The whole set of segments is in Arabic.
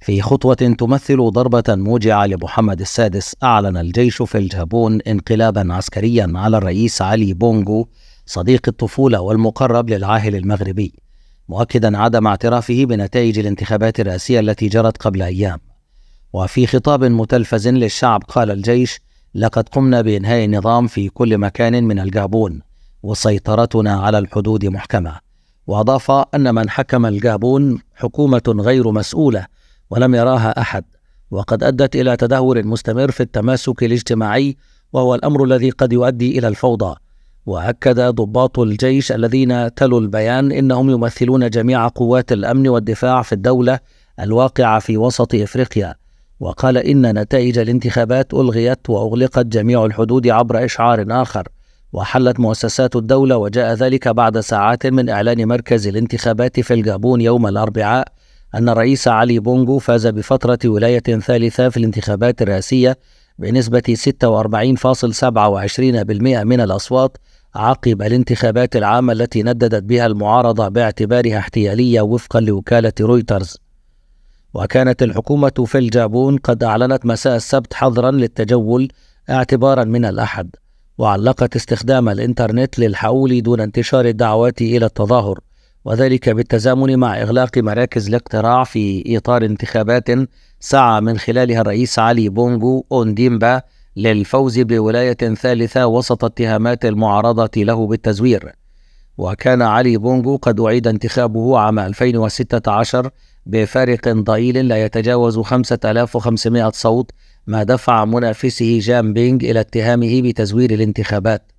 في خطوة تمثل ضربة موجعة لمحمد السادس، أعلن الجيش في الجابون انقلابا عسكريا على الرئيس علي بونغو صديق الطفولة والمقرب للعاهل المغربي، مؤكدا عدم اعترافه بنتائج الانتخابات الرئاسية التي جرت قبل أيام. وفي خطاب متلفز للشعب قال الجيش: لقد قمنا بإنهاء النظام في كل مكان من الجابون، وسيطرتنا على الحدود محكمة. وأضاف أن من حكم الجابون حكومة غير مسؤولة ولم يراها أحد، وقد أدت إلى تدهور مستمر في التماسك الاجتماعي، وهو الأمر الذي قد يؤدي إلى الفوضى. وأكد ضباط الجيش الذين تلوا البيان إنهم يمثلون جميع قوات الأمن والدفاع في الدولة الواقعة في وسط إفريقيا. وقال إن نتائج الانتخابات ألغيت وأغلقت جميع الحدود عبر إشعار آخر، وحلت مؤسسات الدولة، وجاء ذلك بعد ساعات من إعلان مركز الانتخابات في الجابون يوم الأربعاء أن الرئيس علي بونغو فاز بفترة ولاية ثالثة في الانتخابات الرئاسية بنسبة 46.27% من الأصوات، عقب الانتخابات العامة التي نددت بها المعارضة باعتبارها احتيالية وفقا لوكالة رويترز. وكانت الحكومة في الجابون قد أعلنت مساء السبت حظرا للتجول اعتبارا من الأحد، وعلقت استخدام الإنترنت للحؤول دون انتشار الدعوات إلى التظاهر، وذلك بالتزامن مع إغلاق مراكز الاقتراع في إطار انتخابات سعى من خلالها الرئيس علي بونغو أونديمبا للفوز بولاية ثالثة وسط اتهامات المعارضة له بالتزوير. وكان علي بونغو قد أعيد انتخابه عام 2016 بفارق ضئيل لا يتجاوز 5500 صوت، ما دفع منافسه جان بينغ إلى اتهامه بتزوير الانتخابات.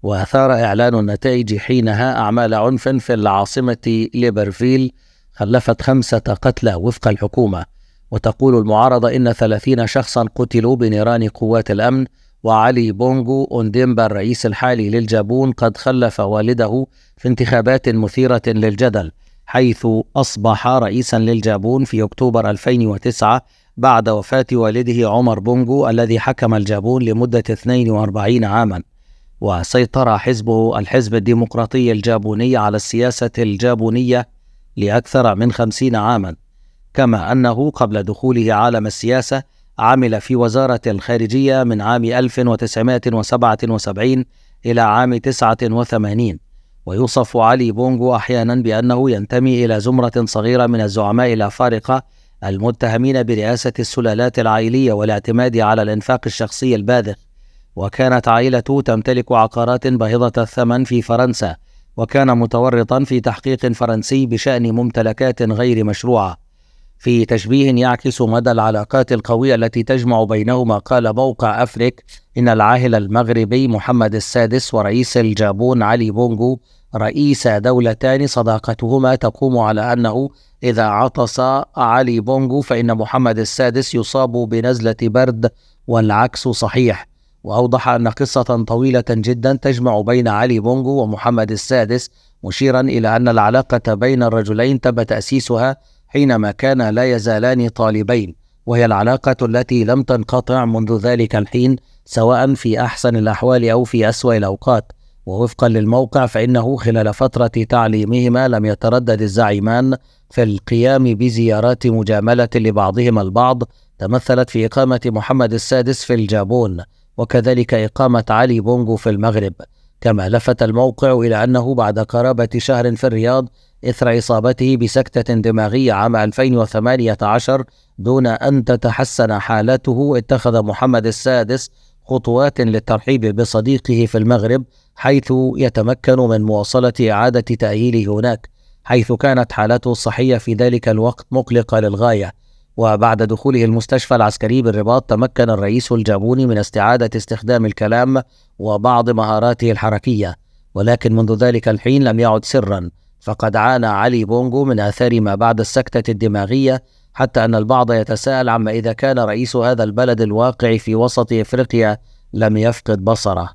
وأثار إعلان النتائج حينها أعمال عنف في العاصمة ليبرفيل خلفت 5 قتلى وفق الحكومة. وتقول المعارضة إن 30 شخصا قتلوا بنيران قوات الأمن، وعلي بونغو أونديمبا الرئيس الحالي للجابون قد خلف والده في انتخابات مثيرة للجدل، حيث أصبح رئيسا للجابون في أكتوبر 2009 بعد وفاة والده عمر بونغو الذي حكم الجابون لمدة 42 عاما. وسيطر حزبه الحزب الديمقراطي الجابوني على السياسة الجابونية لأكثر من 50 عاما، كما أنه قبل دخوله عالم السياسة عمل في وزارة الخارجية من عام 1977 إلى عام 89. ويوصف علي بونغو أحيانا بأنه ينتمي إلى زمرة صغيرة من الزعماء الأفارقة المتهمين برئاسة السلالات العائلية والاعتماد على الإنفاق الشخصي الباذخ. وكانت عائلته تمتلك عقارات باهظة الثمن في فرنسا، وكان متورطا في تحقيق فرنسي بشأن ممتلكات غير مشروعة. في تشبيه يعكس مدى العلاقات القوية التي تجمع بينهما، قال موقع أفريك إن العاهل المغربي محمد السادس ورئيس الجابون علي بونغو رئيس دولتان صداقتهما تقوم على أنه إذا عطس علي بونغو فإن محمد السادس يصاب بنزلة برد، والعكس صحيح. وأوضح أن قصة طويلة جدا تجمع بين علي بونغو ومحمد السادس، مشيرا إلى أن العلاقة بين الرجلين تم تأسيسها حينما كانا لا يزالان طالبين، وهي العلاقة التي لم تنقطع منذ ذلك الحين، سواء في أحسن الأحوال أو في أسوأ الأوقات. ووفقا للموقع فإنه خلال فترة تعليمهما لم يتردد الزعيمان في القيام بزيارات مجاملة لبعضهما البعض تمثلت في إقامة محمد السادس في الجابون، وكذلك إقامة علي بونغو في المغرب. كما لفت الموقع إلى أنه بعد قرابة شهر في الرياض إثر إصابته بسكتة دماغية عام 2018 دون أن تتحسن حالته، اتخذ محمد السادس خطوات للترحيب بصديقه في المغرب، حيث يتمكن من مواصلة إعادة تأهيله هناك، حيث كانت حالته الصحية في ذلك الوقت مقلقة للغاية. وبعد دخوله المستشفى العسكري بالرباط تمكن الرئيس الجابوني من استعادة استخدام الكلام وبعض مهاراته الحركية، ولكن منذ ذلك الحين لم يعد سرا، فقد عانى علي بونغو من آثار ما بعد السكتة الدماغية، حتى أن البعض يتساءل عما إذا كان رئيس هذا البلد الواقع في وسط إفريقيا لم يفقد بصره.